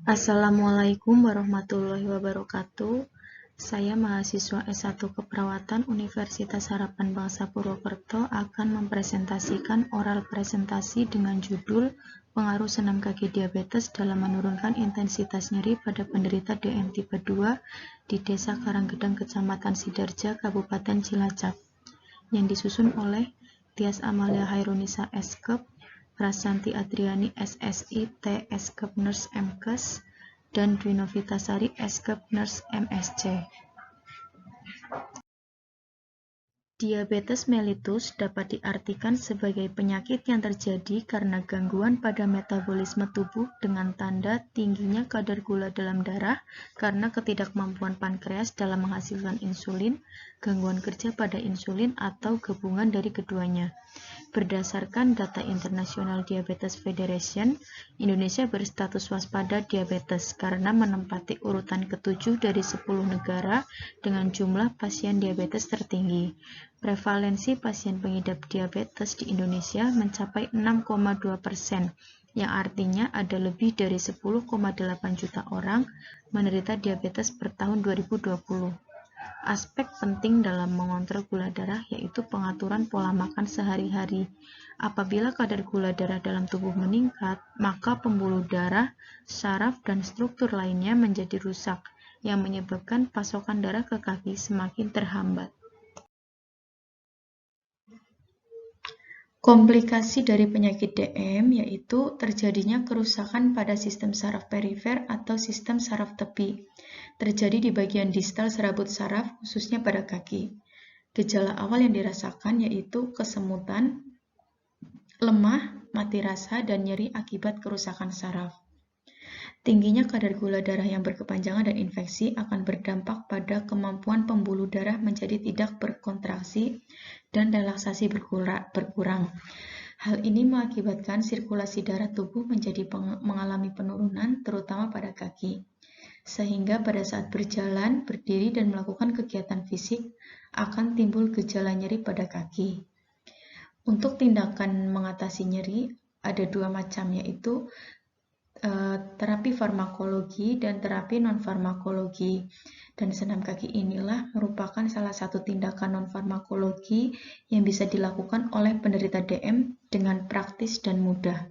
Assalamualaikum warahmatullahi wabarakatuh. Saya mahasiswa S1 Keperawatan Universitas Harapan Bangsa Purwokerto akan mempresentasikan oral presentasi dengan judul Pengaruh senam kaki diabetes dalam menurunkan intensitas nyeri pada penderita DM tipe 2 di Desa Karanggedang, Kecamatan Sidarja, Kabupaten Cilacap, yang disusun oleh Tias Amalia Hairunisa Eskep, Prasanti Adriani SSI T Eskep Nurse MKes, dan Dwi Novitasari Eskep Nurse MSc. Diabetes mellitus dapat diartikan sebagai penyakit yang terjadi karena gangguan pada metabolisme tubuh dengan tanda tingginya kadar gula dalam darah karena ketidakmampuan pankreas dalam menghasilkan insulin, gangguan kerja pada insulin, atau gabungan dari keduanya. Berdasarkan data International Diabetes Federation, Indonesia berstatus waspada diabetes karena menempati urutan ke-7 dari 10 negara dengan jumlah pasien diabetes tertinggi. Prevalensi pasien pengidap diabetes di Indonesia mencapai 6,2%, yang artinya ada lebih dari 10,8 juta orang menderita diabetes per tahun 2020. Aspek penting dalam mengontrol gula darah yaitu pengaturan pola makan sehari-hari. Apabila kadar gula darah dalam tubuh meningkat, maka pembuluh darah, saraf, dan struktur lainnya menjadi rusak, yang menyebabkan pasokan darah ke kaki semakin terhambat. Komplikasi dari penyakit DM yaitu terjadinya kerusakan pada sistem saraf perifer atau sistem saraf tepi. Terjadi di bagian distal serabut saraf, khususnya pada kaki. Gejala awal yang dirasakan yaitu kesemutan, lemah, mati rasa, dan nyeri akibat kerusakan saraf. Tingginya kadar gula darah yang berkepanjangan dan infeksi akan berdampak pada kemampuan pembuluh darah menjadi tidak berkontraksi dan relaksasi berkurang. Hal ini mengakibatkan sirkulasi darah tubuh mengalami penurunan, terutama pada kaki. Sehingga pada saat berjalan, berdiri, dan melakukan kegiatan fisik akan timbul gejala nyeri pada kaki. Untuk tindakan mengatasi nyeri ada dua macam, yaitu terapi farmakologi dan terapi non-farmakologi. Dan senam kaki inilah merupakan salah satu tindakan non-farmakologi yang bisa dilakukan oleh penderita DM dengan praktis dan mudah.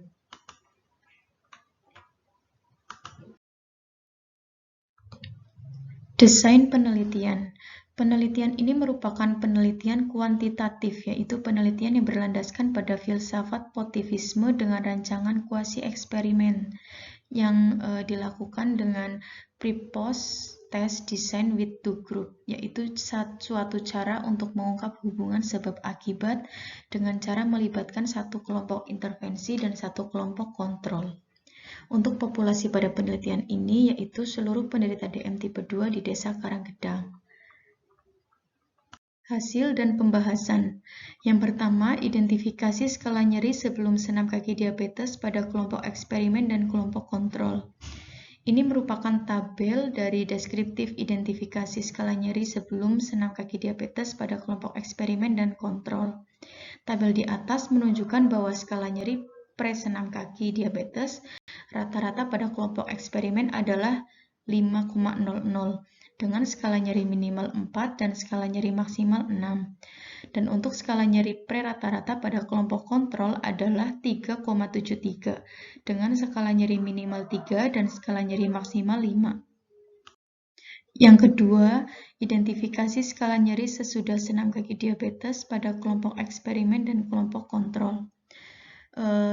Desain penelitian. Penelitian ini merupakan penelitian kuantitatif, yaitu penelitian yang berlandaskan pada filsafat positivisme dengan rancangan kuasi eksperimen yang dilakukan dengan pre-post test design with two group, yaitu suatu cara untuk mengungkap hubungan sebab akibat dengan cara melibatkan satu kelompok intervensi dan satu kelompok kontrol. Untuk populasi pada penelitian ini yaitu seluruh penderita DM tipe 2 di Desa Karanggedang. Hasil dan pembahasan. Yang pertama, identifikasi skala nyeri sebelum senam kaki diabetes pada kelompok eksperimen dan kelompok kontrol. Ini merupakan tabel dari deskriptif identifikasi skala nyeri sebelum senam kaki diabetes pada kelompok eksperimen dan kontrol. Tabel di atas menunjukkan bahwa skala nyeri pre-senam kaki diabetes rata-rata pada kelompok eksperimen adalah 5,00 dengan skala nyeri minimal 4 dan skala nyeri maksimal 6. Dan untuk skala nyeri pre rata-rata pada kelompok kontrol adalah 3,73 dengan skala nyeri minimal 3 dan skala nyeri maksimal 5. Yang kedua, identifikasi skala nyeri sesudah senam kaki diabetes pada kelompok eksperimen dan kelompok kontrol.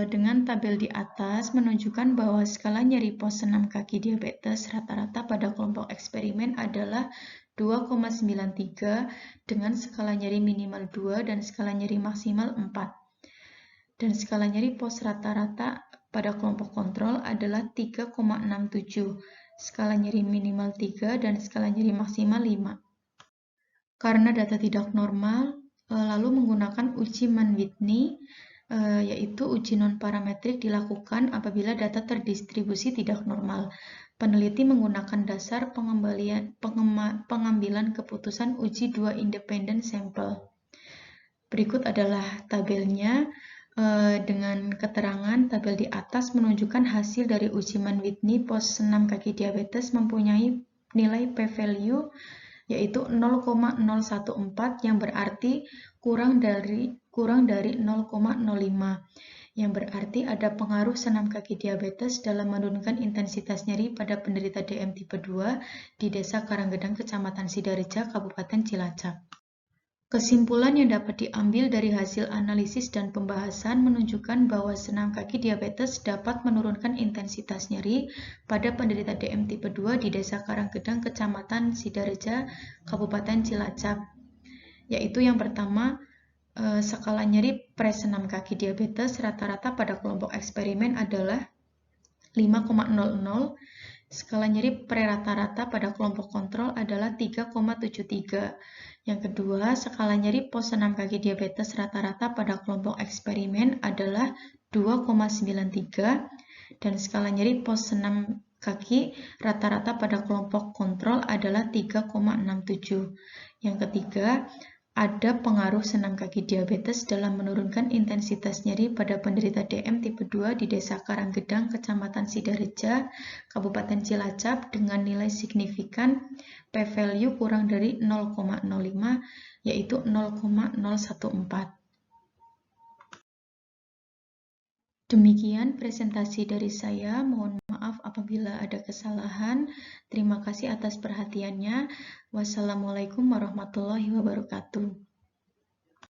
Dengan tabel di atas menunjukkan bahwa skala nyeri pos senam kaki diabetes rata-rata pada kelompok eksperimen adalah 2,93 dengan skala nyeri minimal 2 dan skala nyeri maksimal 4. Dan skala nyeri pos rata-rata pada kelompok kontrol adalah 3,67, skala nyeri minimal 3 dan skala nyeri maksimal 5. Karena data tidak normal, lalu menggunakan uji Mann-Whitney, yaitu uji non-parametrik dilakukan apabila data terdistribusi tidak normal. Peneliti menggunakan dasar pengambilan keputusan uji 2 independent sampel. Berikut adalah tabelnya. dengan keterangan tabel di atas menunjukkan hasil dari uji Mann-Whitney pos senam kaki diabetes mempunyai nilai p-value yaitu 0,014 yang berarti kurang dari 0,05, yang berarti ada pengaruh senam kaki diabetes dalam menurunkan intensitas nyeri pada penderita DM tipe 2 di Desa Karanggedang, Kecamatan Sidareja, Kabupaten Cilacap. Kesimpulan yang dapat diambil dari hasil analisis dan pembahasan menunjukkan bahwa senam kaki diabetes dapat menurunkan intensitas nyeri pada penderita DM tipe 2 di Desa Karanggedang, Kecamatan Sidareja, Kabupaten Cilacap. Yaitu yang pertama, skala nyeri pre-senam kaki diabetes rata-rata pada kelompok eksperimen adalah 5,00. Skala nyeri pre-rata-rata pada kelompok kontrol adalah 3,73. Yang kedua, skala nyeri pos senam kaki diabetes rata-rata pada kelompok eksperimen adalah 2,93 dan skala nyeri pos senam kaki rata-rata pada kelompok kontrol adalah 3,67. Yang ketiga, ada pengaruh senam kaki diabetes dalam menurunkan intensitas nyeri pada penderita DM tipe 2 di Desa Karanggedang, Kecamatan Sidareja, Kabupaten Cilacap dengan nilai signifikan p-value kurang dari 0,05 yaitu 0,014. Demikian presentasi dari saya. Mohon maaf apabila ada kesalahan. Terima kasih atas perhatiannya. Wassalamualaikum warahmatullahi wabarakatuh.